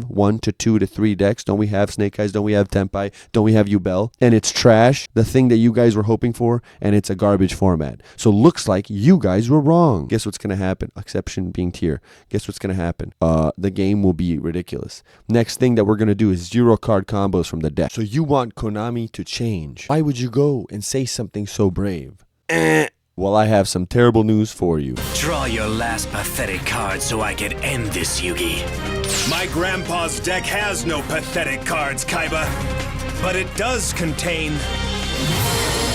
1 to 2 to 3 decks? Don't we have Snake Eyes? Don't we have Tenpai? Don't we have Yubel? And it's trash, the thing that you guys were hoping for, and it's a garbage format. So looks like you guys were wrong. Guess what's going to happen? Exception being tier. Guess what's going to happen? The game will be ridiculous. Next thing that we're going to do is 0 card combos from the deck. So you want Konami to change. Why would you go and say something so brave? Well, I have some terrible news for you. Draw your last pathetic card so I can end this, Yugi. My grandpa's deck has no pathetic cards, Kaiba. But it does contain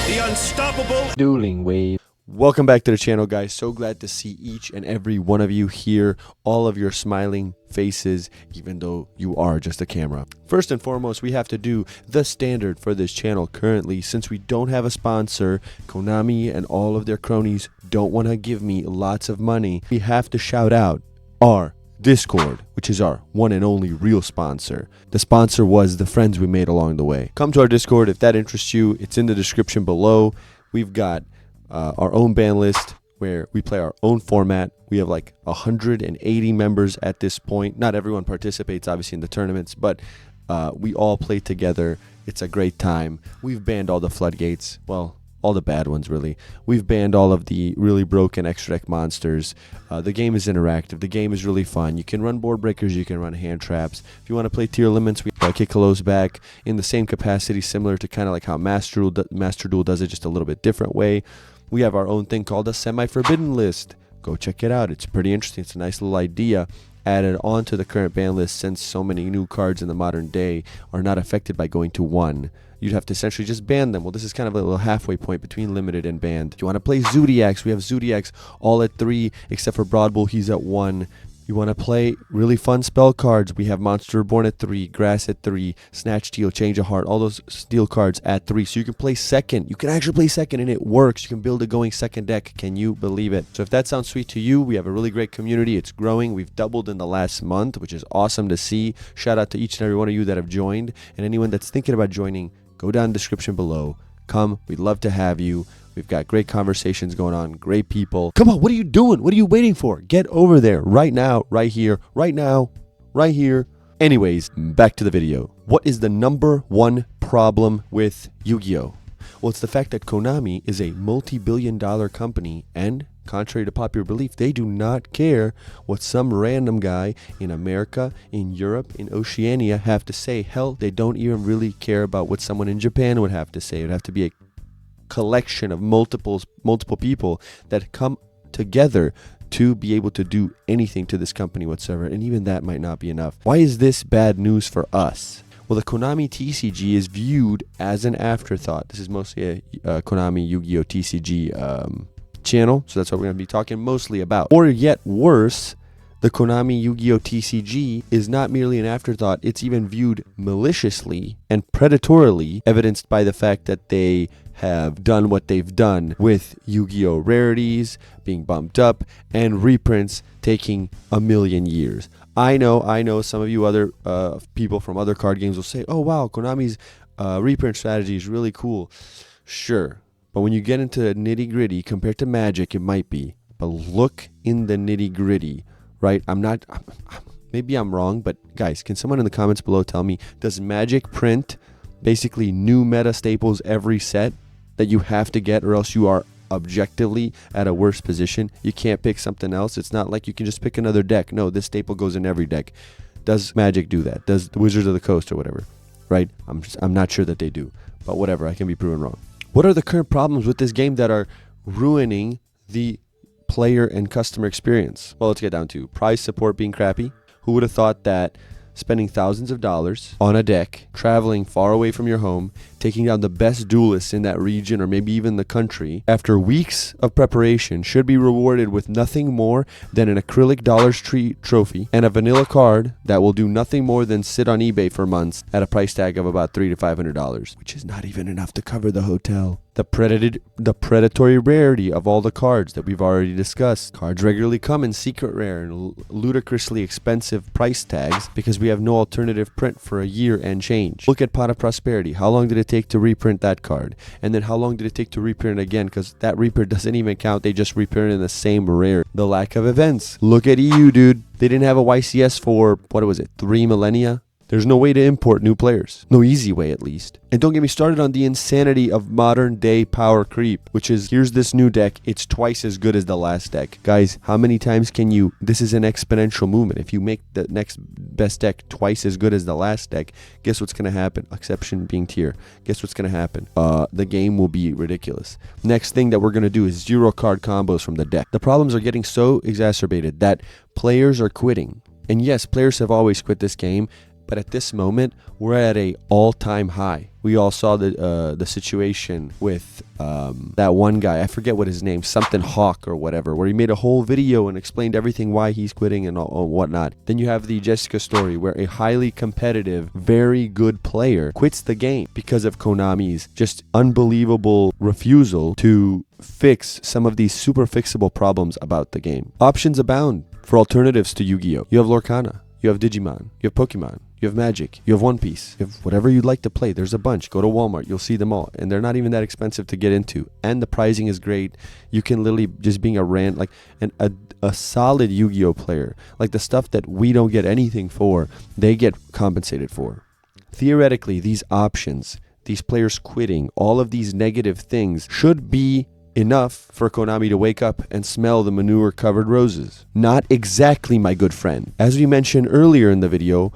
the unstoppable Dueling Wave. Welcome back to the channel, guys. So glad to see each and every one of you here. All of your smiling faces, even though you are just a camera. First and foremost, we have to do the standard for this channel currently. Since we don't have a sponsor, Konami and all of their cronies don't want to give me lots of money. We have to shout out our Discord, which is our one and only real sponsor. The sponsor was the friends we made along the way. Come to our Discord if that interests you. It's in the description below. We've got our own ban list where we play our own format. We have like 180 members at this point. Not everyone participates, obviously, in the tournaments, but we all play together. It's a great time. We've banned all the floodgates. Well, all the bad ones, really. We've banned all of the really broken extra deck monsters. The game is interactive. The game is really fun. You can run board breakers. You can run hand traps. If you want to play tier limits, we kick Hello's back in the same capacity, similar to kind of like how Master Duel does it, just a little bit different way. We have our own thing called a semi-forbidden list. Go check it out. It's pretty interesting. It's a nice little idea added on to the current ban list, since so many new cards in the modern day are not affected by going to 1. You'd have to essentially just ban them. Well, this is kind of a little halfway point between limited and banned. If you want to play Zodiacs, we have Zodiacs all at 3, except for Broad Bull, he's at 1. You want to play really fun spell cards, we have Monster Reborn at 3, Grass at 3, Snatch Steel, Change of Heart, all those steel cards at 3. So you can play second. You can actually play second and it works. You can build a going second deck. Can you believe it? So if that sounds sweet to you, we have a really great community. It's growing. We've doubled in the last month, which is awesome to see. Shout out to each and every one of you that have joined, and anyone that's thinking about joining, go down in the description below. Come. We'd love to have you. We've got great conversations going on, great people. Come on, what are you doing? What are you waiting for? Get over there right now, right here, right now, right here. Anyways, back to the video. What is the #1 problem with Yu-Gi-Oh? Well, it's the fact that Konami is a multi-billion-dollar company, and contrary to popular belief, they do not care what some random guy in America, in Europe, in Oceania have to say. Hell, they don't even really care about what someone in Japan would have to say. It would have to be a collection of multiple people that come together to be able to do anything to this company whatsoever, and even that might not be enough. Why is this bad news for us? Well, the Konami TCG is viewed as an afterthought. This is mostly a Konami Yu-Gi-Oh TCG channel, so that's what we're going to be talking mostly about. Or yet worse, the Konami Yu-Gi-Oh TCG is not merely an afterthought, it's even viewed maliciously and predatorily, evidenced by the fact that they have done what they've done with Yu-Gi-Oh rarities being bumped up and reprints taking a million years. I know some of you other people from other card games will say, oh wow, Konami's reprint strategy is really cool. Sure, but when you get into the nitty gritty, compared to Magic, it might be, but look in the nitty gritty, right? Maybe I'm wrong, but guys, can someone in the comments below tell me, does Magic print basically new meta staples every set that you have to get, or else you are objectively at a worse position? You can't pick something else. It's not like you can just pick another deck. No, this staple goes in every deck. Does Magic do that? Does the Wizards of the Coast or whatever, right? I'm not sure that they do, but whatever, I can be proven wrong. What are the current problems with this game that are ruining the player and customer experience? Well, let's get down to price support being crappy. Who would have thought that spending thousands of dollars on a deck, traveling far away from your home, taking down the best duelists in that region or maybe even the country, after weeks of preparation, should be rewarded with nothing more than an acrylic Dollar Tree trophy and a vanilla card that will do nothing more than sit on eBay for months at a price tag of about $300 to $500, which is not even enough to cover the hotel. The predatory rarity of all the cards that we've already discussed. Cards regularly come in secret rare and ludicrously expensive price tags because we have no alternative print for a year and change. Look at Pot of Prosperity. How long did it take to reprint that card? And then how long did it take to reprint it again? Because that reprint doesn't even count. They just reprint in the same rare. The lack of events. Look at EU, dude. They didn't have a YCS for, what was it, 3 millennia? There's no way to import new players. No easy way, at least. And don't get me started on the insanity of modern day power creep, which is, here's this new deck. It's twice as good as the last deck. Guys, how many times can you, this is an exponential movement. If you make the next best deck twice as good as the last deck, guess what's going to happen? Exception being tier. Guess what's going to happen? The game will be ridiculous. Next thing that we're going to do is 0 card combos from the deck. The problems are getting so exacerbated that players are quitting. And yes, players have always quit this game. But at this moment, we're at a all-time high. We all saw the situation with that one guy. I forget what his name, something Hawk or whatever, where he made a whole video and explained everything why he's quitting and all whatnot. Then you have the Jessica story, where a highly competitive, very good player quits the game because of Konami's just unbelievable refusal to fix some of these super fixable problems about the game. Options abound for alternatives to Yu-Gi-Oh! You have Lorcana. You have Digimon, you have Pokemon, you have Magic, you have One Piece, you have whatever you'd like to play. There's a bunch. Go to Walmart, you'll see them all. And they're not even that expensive to get into. And the pricing is great. You can literally, just being a solid Yu-Gi-Oh player, like the stuff that we don't get anything for, they get compensated for. Theoretically, these options, these players quitting, all of these negative things should be enough for Konami to wake up and smell the manure-covered roses. Not exactly, my good friend. As we mentioned earlier in the video,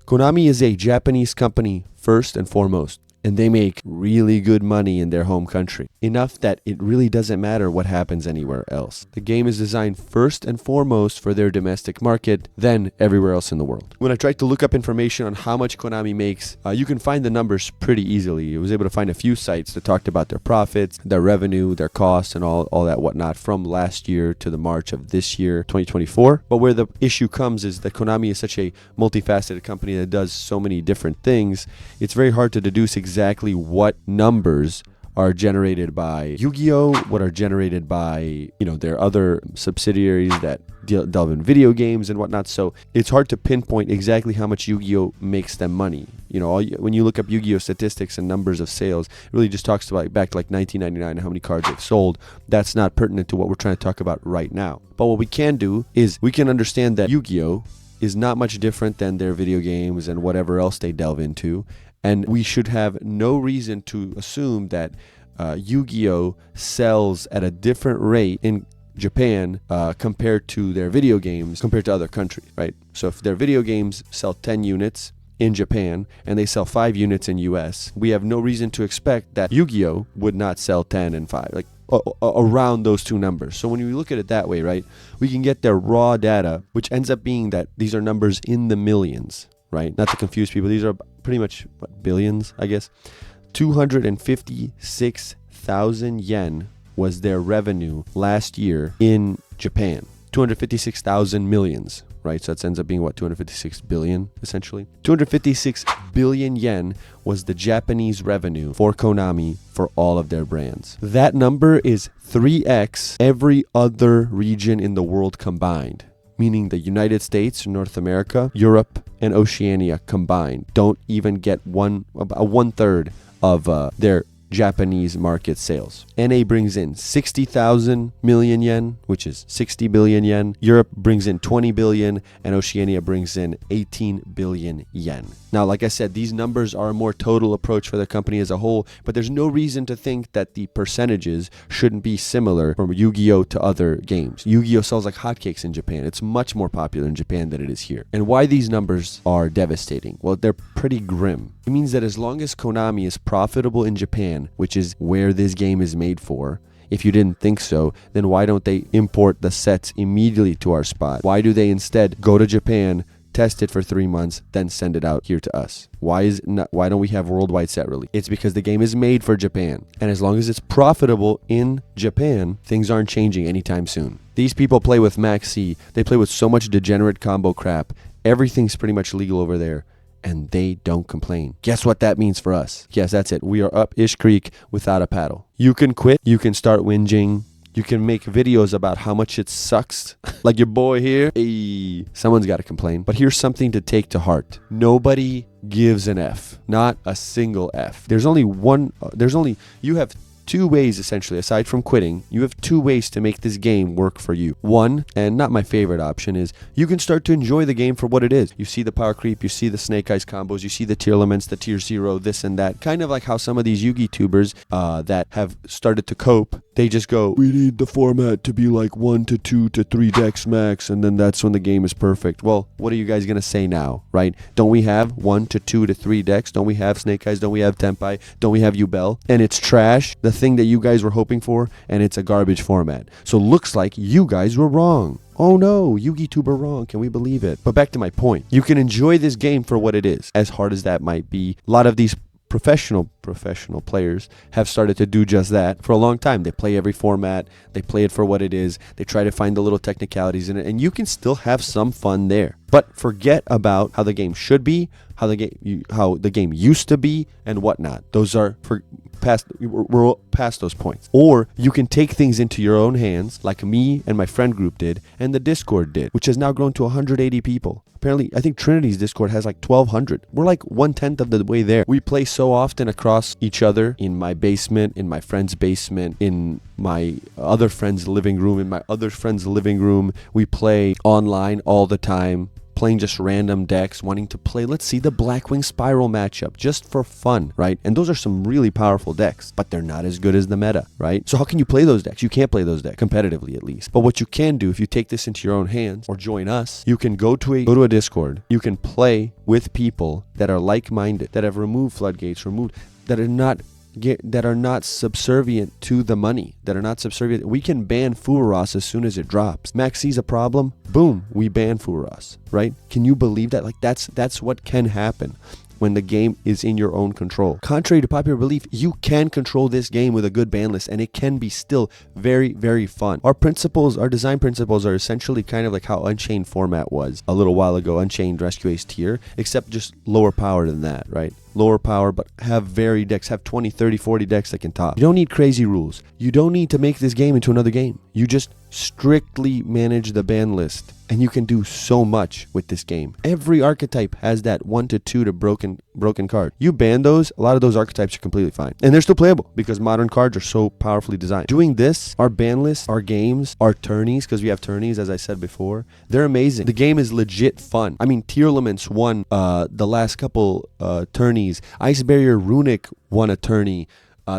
Konami is a Japanese company first and foremost, and they make really good money in their home country. Enough that it really doesn't matter what happens anywhere else. The game is designed first and foremost for their domestic market, then everywhere else in the world. When I tried to look up information on how much Konami makes, you can find the numbers pretty easily. I was able to find a few sites that talked about their profits, their revenue, their costs, and all that whatnot from last year to the March of this year, 2024. But where the issue comes is that Konami is such a multifaceted company that does so many different things, it's very hard to deduce exactly what numbers are generated by Yu-Gi-Oh, what are generated by, their other subsidiaries that delve in video games and whatnot. So it's hard to pinpoint exactly how much Yu-Gi-Oh makes them money. When you look up Yu-Gi-Oh statistics and numbers of sales, it really just talks about back to like 1999 and how many cards they've sold. That's not pertinent to what we're trying to talk about right now. But what we can do is we can understand that Yu-Gi-Oh is not much different than their video games and whatever else they delve into. And we should have no reason to assume that Yu-Gi-Oh sells at a different rate in Japan compared to their video games, compared to other countries, right? So if their video games sell 10 units in Japan and they sell 5 units in US, we have no reason to expect that Yu-Gi-Oh would not sell 10 and 5, like around those two numbers. So when we look at it that way, right, we can get their raw data, which ends up being that these are numbers in the millions. Right? Not to confuse people. These are pretty much billions, I guess. 256,000 yen was their revenue last year in Japan. 256,000 millions, right? So that ends up being 256 billion, essentially. 256 billion yen was the Japanese revenue for Konami for all of their brands. That number is 3x every other region in the world combined. Meaning the United States, North America, Europe, and Oceania combined don't even get one third of their Japanese market sales. NA brings in 60,000 million yen, which is 60 billion yen. Europe brings in 20 billion, and Oceania brings in 18 billion yen. Now, like I said, these numbers are a more total approach for the company as a whole, but there's no reason to think that the percentages shouldn't be similar from Yu-Gi-Oh to other games. Yu-Gi-Oh sells like hotcakes in Japan. It's much more popular in Japan than it is here. And why these numbers are devastating? Well, they're pretty grim. It means that as long as Konami is profitable in Japan, which is where this game is made for, if you didn't think so, then why don't they import the sets immediately to our spot? Why do they instead go to Japan, test it for 3 months, then send it out here to us? Why don't we have worldwide set release? It's because the game is made for Japan. And as long as it's profitable in Japan, things aren't changing anytime soon. These people play with Maxi. They play with so much degenerate combo crap. Everything's pretty much legal over there. And they don't complain. Guess what that means for us? Yes, that's it. We are up Ish Creek without a paddle. You can quit. You can start whinging. You can make videos about how much it sucks. Like your boy here. Hey, someone's got to complain. But here's something to take to heart. Nobody gives an F. Not a single F. There's only you have two ways, essentially, aside from quitting. You have two ways to make this game work for you. One, and not my favorite option, is you can start to enjoy the game for what it is. You see the power creep, you see the snake eyes combos, you see the tier elements, the tier 0, this and that. Kind of like how some of these Yugi tubers that have started to cope, they just go, we need the format to be like 1 to 2 to 3 decks max, and then that's when the game is perfect. Well, what are you guys going to say now, right? Don't we have 1 to 2 to 3 decks? Don't we have Snake Eyes? Don't we have Tenpai? Don't we have Yubel? And it's trash, the thing that you guys were hoping for, and it's a garbage format. So looks like you guys were wrong. Oh no, YugiTuber wrong. Can we believe it? But back to my point. You can enjoy this game for what it is, as hard as that might be. A lot of these professional players have started to do just that for a long time. They play every format, they play it for what it is, they try to find the little technicalities in it, and you can still have some fun there. But forget about how the game should be, how the game used to be, and whatnot. Those are we're past those points. Or you can take things into your own hands, like me and my friend group did, and the Discord did, which has now grown to 180 people. Apparently, I think Trinity's Discord has like 1,200. We're like 1/10 of the way there. We play so often across each other, in my basement, in my friend's basement, in my other friend's living room, in my other friend's living room. We play online all the time, playing just random decks, wanting to play, let's see, the Blackwing Spiral matchup, just for fun, right? And those are some really powerful decks, but they're not as good as the meta, right? So how can you play those decks? You can't play those decks, competitively at least. But what you can do, if you take this into your own hands, or join us, you can go to a Discord, you can play with people that are like-minded, that have removed floodgates, that are not subservient to the money, that are not subservient. We can ban Furos as soon as it drops. Max sees a problem, boom, we ban Furos, right? Can you believe that? Like that's what can happen when the game is in your own control. Contrary to popular belief, you can control this game with a good ban list, and it can be still very, very fun. Our design principles are essentially kind of like how Unchained format was a little while ago, Unchained Rescue Ace tier, except just lower power than that, right? Lower power, but have varied decks, have 20, 30, 40 decks that can top. You don't need crazy rules. You don't need to make this game into another game. You just strictly manage the ban list, and you can do so much with this game. Every archetype has that 1 to 2 to broken card. You ban those, a lot of those archetypes are completely fine. And they're still playable because modern cards are so powerfully designed. Doing this, our ban list, our games, our tourneys, because we have tourneys, as I said before, they're amazing. The game is legit fun. I mean, Tier Elements won the last couple tourneys. Ice Barrier Runic won a tourney.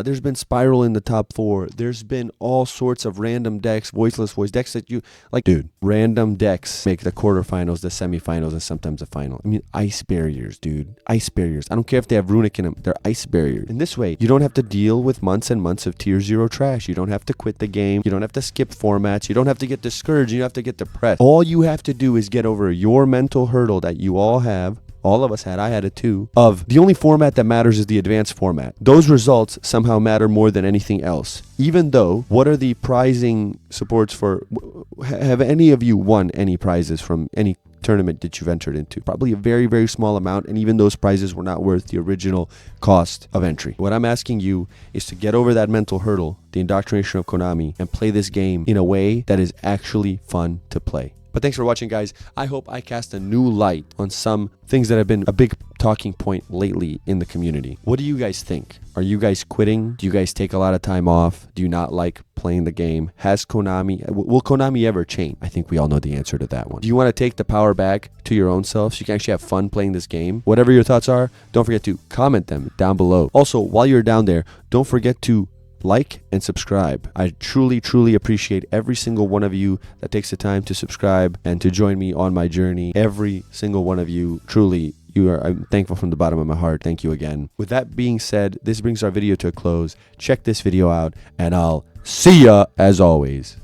There's been Spiral in the top 4. There's been all sorts of random decks, voiceless voice decks that you like. Dude, random decks make the quarterfinals, the semifinals, and sometimes the final. I mean, ice barriers, dude. Ice barriers. I don't care if they have Runic in them. They're ice barriers. In this way, you don't have to deal with months and months of tier 0 trash. You don't have to quit the game. You don't have to skip formats. You don't have to get discouraged. You don't have to get depressed. All you have to do is get over your mental hurdle that you all have. All of us had, I had it too, of the only format that matters is the advanced format. Those results somehow matter more than anything else. Even though, what are the prizing supports for, have any of you won any prizes from any tournament that you've entered into? Probably a very, very small amount, and even those prizes were not worth the original cost of entry. What I'm asking you is to get over that mental hurdle, the indoctrination of Konami, and play this game in a way that is actually fun to play. But thanks for watching, guys. I hope I cast a new light on some things that have been a big talking point lately in the community. What do you guys think? Are you guys quitting? Do you guys take a lot of time off? Do you not like playing the game? Will Konami ever change? I think we all know the answer to that one. Do you want to take the power back to your own self so you can actually have fun playing this game? Whatever your thoughts are, don't forget to comment them down below. Also, while you're down there, don't forget to like and subscribe. I truly, truly appreciate every single one of you that takes the time to subscribe and to join me on my journey. Every single one of you, truly, I'm thankful from the bottom of my heart. Thank you again. With that being said, this brings our video to a close. Check this video out, and I'll see ya as always.